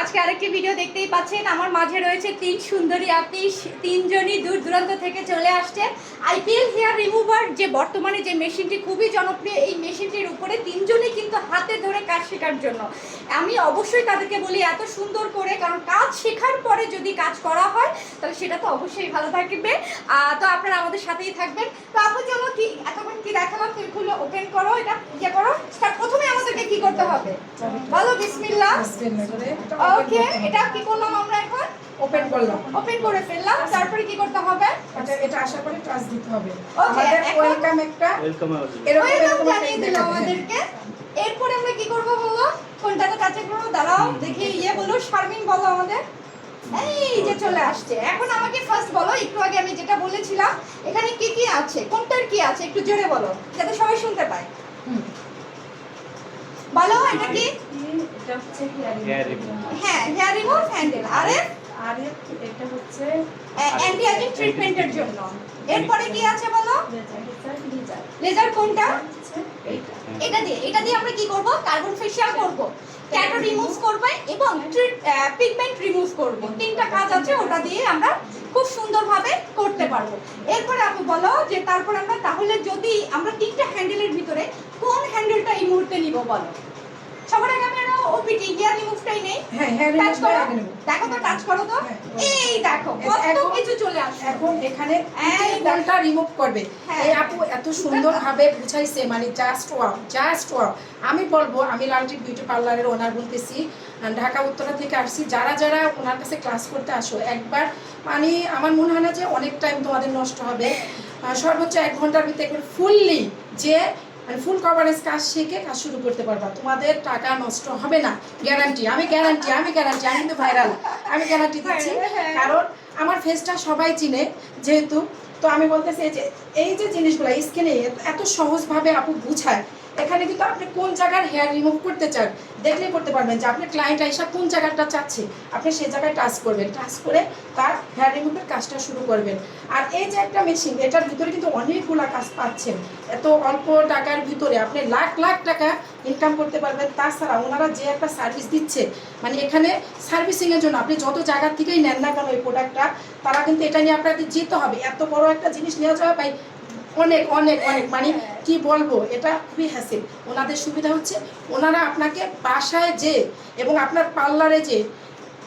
আজকে আরেকটি ভিডিও দেখতেই পাচ্ছেন। আমার মাঝে রয়েছে তিন সুন্দরী আপনি, তিনজনই দূর দূরান্ত থেকে চলে আসছে। আইপিএল হেয়ার রিমুভার যে বর্তমানে যে মেশিনটি খুবই জনপ্রিয়, এই মেশিনটির উপরে তিনজনই কিন্তু হাতে ধরে কাজ শেখার জন্য। আমি অবশ্যই তাদেরকে বলি এত সুন্দর করে, কারণ কাজ শেখার পরে যদি কাজ করা হয় তাহলে সেটা তো অবশ্যই ভালো থাকবে। তো আপনারা আমাদের সাথেই থাকবেন। তো আপু চলো, কি এতক্ষণ কি দেখালাম, তুমি খুলে ওপেন করো, এটা ইয়ে করো স্টার্ট। প্রথমে আমাদেরকে কি করতে হবে বলো? বিসমিল্লাহ। ওকে, এটা কি করলাম আমরা? এখন ওপেন করলাম, ওপেন করে ফেললাম। তারপরে কি করতে হবে? এটা আশা করি টাচ দিতে হবে। ওকে, আমাদের ওয়েলকাম একটা এরকম জানিয়ে দিল আমাদেরকে। এরপরে আমরা কি করব বলো? কোনটাতে কাছে করব? দাঁড়াও দেখি, বলো শারমিন, বলো আমাদের। এই যে চলে আসছে। এখন আমাকে ফার্স্ট বলো, একটু আগে আমি যেটা বলেছিলাম এখানে কি কি আছে, কোনটার কি আছে একটু জোরে বলো যাতে সবাই শুনতে পায়। বলো এটা কি? এটা হচ্ছে হ্যাঁ, হেয়ার রিমুভ হ্যান্ডেল। আরে এটা হচ্ছে অ্যান্টি এজিং ট্রিটমেন্টের জন্য। এরপরে কি আছে বলো? লেজার। কোনটা? এটা দিয়ে আমরা কি করব? কার্বন ফেশিয়াল করব, ট্যাটু রিমুভ করব এবং পিগমেন্ট রিমুভ করব। তিনটা কাজ আছে, ওটা দিয়ে আমরা খুব সুন্দরভাবে করতে পারবো। এরপরে আপনি বলো যে তারপর আমরা তাহলে যদি আমরা তিনটা হ্যান্ডেলের ভিতরে কোন হ্যান্ডেলটা এই মুহূর্তে নিব বলো? সবার আগে আমরা ওপিটি হেয়ার রিমুভটাই নেই। হ্যাঁ, হেয়ার রিমুভটাই আগে নেব। দেখো তো, টাচ করো তো। এই দেখো কত কিছু চলে আসছে। এখন এখানে কোনটা রিমুভ করবে, এই আপু এত সুন্দরভাবে বুঝাইছে, মানে জাস্ট ওয়াও, জাস্ট ওয়াও। আমি বলবো, আমি লালটি বিউটি পার্লারের ওনার বলতেছি, ঢাকা উত্তরা থেকে আসছি। যারা যারা ওনার কাছে ক্লাস করতে আসো একবার, মানে আমার মনে হয় না যে অনেক টাইম তোমাদের নষ্ট হবে। সর্বোচ্চ 1 ঘন্টার ভিতরে ফুললি যে মানে ফুল কভারেজ কাজ শিখে কাজ শুরু করতে পারবা, তোমাদের টাকা নষ্ট হবে না, গ্যারান্টি। আমি কিন্তু ভাইরাল, আমি গ্যারান্টি দিচ্ছি। কারণ আমার ফেসটা সবাই চিনে যেহেতু। তো আমি বলতেছি যে এই যে জিনিসগুলো স্কিনে এত সহজভাবে আপু বুঝায়। এখানে কিন্তু আপনি কোন জায়গার হেয়ার রিমুভ করতে চান দেখলেই করতে পারবেন, যে আপনার ক্লায়েন্ট আইসা কোন জায়গাটা চাচ্ছে আপনি সেই জায়গায় টাচ করবেন, টাচ করে তার হেয়ার রিমুভের কাজটা শুরু করবেন। আর এই যে একটা মেশিন, এটার ভিতরে কিন্তু অনেকগুলা কাজ পাচ্ছেন। এত অল্প টাকার ভিতরে আপনি লাখ লাখ টাকা ইনকাম করতে পারবেন। তাছাড়া ওনারা যে একটা সার্ভিস দিচ্ছে, মানে এখানে সার্ভিসিংয়ের জন্য আপনি যত জায়গার থেকেই নেন না কেন এই প্রোডাক্টটা, তারা কিন্তু এটা নিয়ে আপনাদের যেতে হবে। এত বড় একটা জিনিস নেওয়া যাওয়া পাই অনেক অনেক অনেক, মানে কি বলবো, এটা খুবই হ্যাসেল। ওনাদের সুবিধা হচ্ছে ওনারা আপনাকে বাসায় যে এবং আপনার পার্লারে যে,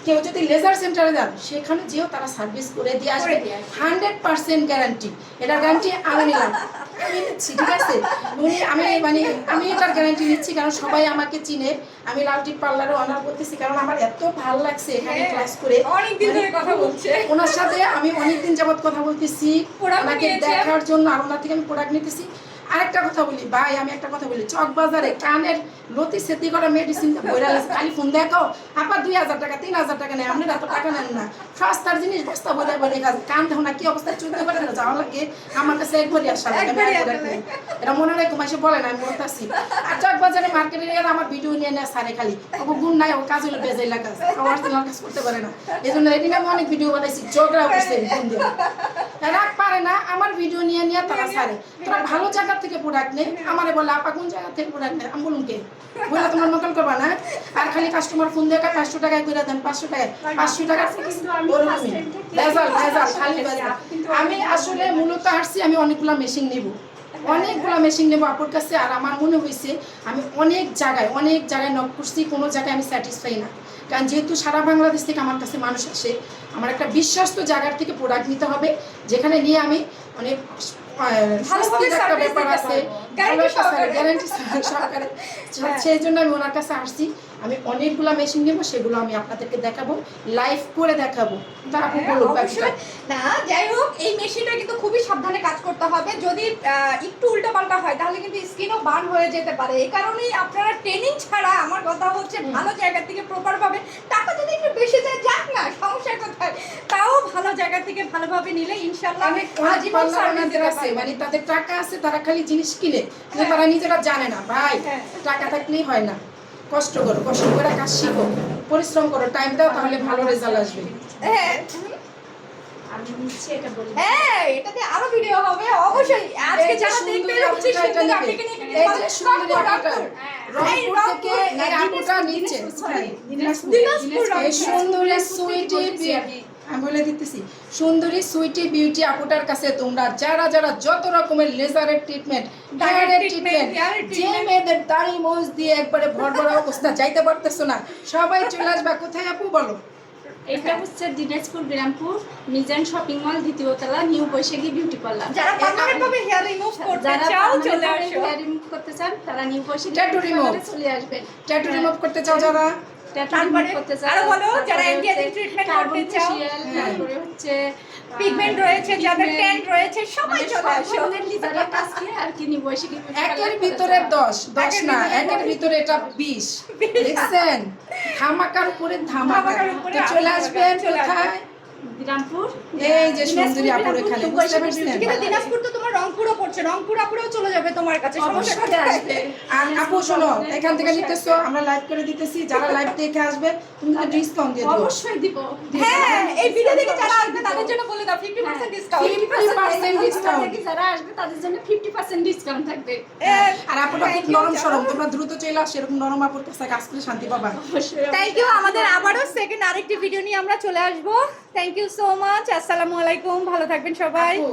কেউ যদি লেজার সেন্টারে যান সেখানে যেও তারা সার্ভিস করে দিয়ে আসবে। 100% গ্যারান্টি, এটার গ্যারান্টি আমি নিলাম, আমি নিচ্ছি, ঠিক আছে। আমি এটার গ্যারান্টি নিচ্ছি, কারণ সবাই আমাকে চিনে। আমি লালটিপ পার্লারে অনার করতেছি, কারণ আমার এত ভালো লাগছে এখানে ক্লাস করে। অনেকদিন ধরে কথা বলছে ওনার সাথে, আমি অনেকদিন যাবত কথা বলতেছি ওনাকে দেখার জন্য, আর ওনার থেকে আমি প্রোডাক্ট নিতেছি। আরেকটা কথা বলি ভাই, আমি একটা কথা বলি, চকবাজারে কানের লতি সেতি করা মেডিসিন বইরা আছে, খালি ফোন দেখো আপা 2000 টাকা 3000 টাকা নেই, আপনি এত টাকা নেন না, সস্তার জিনিস বস্তা বইরা বলে কাজ। কান দেখো না কি অবস্থায় চলতে পারে না, যাওয়া লাগে আমার কাছে একবারই আসা লাগে। এটা মনে হয় ঘুমাইছে বলে না, আমি বলতেছি। আর চকবাজারে মার্কেটে গেলে আমার ভিডিও নিয়ে নেয় সারে, খালি ও গুণ নাই, ও কাজ হলে বেজাইলা কাজ, আমার কাজ করতে পারে না। এই জন্য এদিন আমি অনেক ভিডিও বানাইছি, ঝগড়া করছে ফোন দিয়ে, রাগ পারে না আমার ভিডিও নিয়ে নিয়ে তারা সারে। তোরা ভালো জায়গা থেকে প্রোডাক্ট নেই, আমারে বলে আপা কোন জায়গা থেকে প্রোডাক্ট নেই, আমি বলুন কে বলে তোমার নকল করবা না। আর খালি কাস্টমার ফোন দিয়ে 500 টাকায় করে দেন, 500 টাকায়, 500 টাকা খালি। আমি আসলে মূলত আসছি, আমি অনেকগুলা মেশিন নেব, অনেকগুলা মেশিন নেবো আপুর কাছে। আর আমার মনে হয়েছে আমি অনেক জায়গায় নক করছি, কোনো জায়গায় আমি স্যাটিসফাই না। কারণ যেহেতু সারা বাংলাদেশ থেকে আমার কাছে মানুষ আসে, আমার একটা বিশ্বস্ত জায়গার থেকে প্রোডাক্ট নিতে হবে, যেখানে নিয়ে আমি অনেক একটা ব্যাপার আছে, গ্যারান্টি সহকারে। সেই জন্য আমি ওনার কাছে আসছি। আমি অনেকগুলো মেশিন নেবো, সেগুলো আমি আপনাদেরকে দেখাবো, লাইভ করে দেখাবো। তারপর বলবো না, যাই হোক, এই মেশিনটা কিন্তু খুবই সাবধানে কাজ করতে হবে। যদি একটু উল্টাপাল্টা হয় তাহলে কিন্তু স্কিনও বার্ন হয়ে যেতে পারে। এই কারণেই আপনারা ট্রেনিং ছাড়া, আমার কথা হচ্ছে ভালো জায়গা থেকে প্রপার ভাবে, টাকা যদি একটু বেশি যায় যাক না, সমস্যা কোথায়, তাও ভালো জায়গা থেকে ভালোভাবে নিলে ইনশাআল্লাহ আজীবন সার্ভিস দিতে পারবে। মানে তাদের টাকা আছে, তারা খালি জিনিস কিনে, কিন্তু তারা নিজেরা জানে না ভাই টাকা থাকলেই হয় না। কষ্ট করে কাজ শিখো, পরিশ্রম করো, টাইম দাও, তাহলে ভালো রেজাল্ট আসবে। আমি নিচ্ছি এটা বলি। হ্যাঁ, এটাতে আরো ভিডিও হবে অবশ্যই। আজকে এই যে যারা দেখবে সুন্দরী হচ্ছে আপুটা এটা সুন্দর নেবে। আপুকে নিয়ে এই যে সুন্দরী আপুটা, হ্যাঁ। রংপুর থেকে এই আপুটা নিচ্ছে। এই সুন্দরী সুইটি বিউটি, আমি বলে দিতেছি, সুন্দরী সুইটি বিউটি আপুটার কাছে তোমরা যারা যারা যত রকমের লেজারের ট্রিটমেন্ট, হেয়ারের ট্রিটমেন্ট, যে মেয়েদের দাড়ি মোজ দিয়ে একবারে ভরভরা অবস্থা যাইতে পারতেছো না, সবাই চলে আসবা। কোথায় আপু বলো? এটা হচ্ছে দিনাজপুর বিরামপুর মিজান শপিং মল দ্বিতীয় তলা নিউ বৈশাখী বিউটি পার্লার। যারা পার্মানেন্ট ভাবে হেয়ার রিমুভ করতে যারা চাও চলে আসো। হেয়ার রিমুভ করতে চান তারা নিউ বৈশাখী Tattoo বিউটি remove। পার্লারে চলে আসবেন। ট্যাটু রিমুভ করতে চাও যারা, ট্যাটু তারপরে রিমুভ করতে চান, আরো বলো, যারা তারপরে anti-aging হচ্ছে treatment carbon করতে চাও। facial, তারপরে হচ্ছে পিগমেন্ট রয়েছে, যাদের ট্যান রয়েছে, সবাই মানে চলে আসো। লিজারের কাছে আর কি নিউ বৈশাখী বিউটি একের পার্লারে ভিতরে করতে 10 না, ভিতরে একের ভিতরে এটা 20। দেখছেন, ধামাকার উপরে ধামাকা। ধামাকার উপরে তো চলে ধামাকা, আসবেন চলে কোথায়? চান। বিরামপুর এই যে সুন্দরী আপুর এখানে, বুঝতে পারছেন? কিন্তু দিনাজপুর তো তোমার রংপুরও পড়ছে, রংপুর আপুরেও চলে যাবে তোমার কাছে, সমস্যা অবশ্যই কোথায়? আসবে। আর আপু শোনো, এখান থেকে নিতেছো, আমরা লাইভ করে দিতেছি, যারা লাইভ দেখে আসবে তুমি তো ডিসকাউন্ট দিয়ে দিও। অবশ্যই দিব। হ্যাঁ, এই ভিডিও দেখে যারা আসবে তাদের জন্য বলে দাও 50% ডিসকাউন্ট। 50% ডিসকাউন্ট। থেকে যারা আসবে তাদের জন্য 50% ডিসকাউন্ট থাকবে। আর আপুটা খুব নরম সরম, তোমরা দ্রুত চলে আসো, এরকম নরম আপুর কাছে কাজ করে শান্তি পাবা। অবশ্যই। Thank you. আমাদের আবারও সেকেন্ড আরেকটি ভিডিও নিয়ে আমরা চলে আসবো। Thank you so much. আসসালামু আলাইকুম, ভালো থাকবেন সবাই। আপু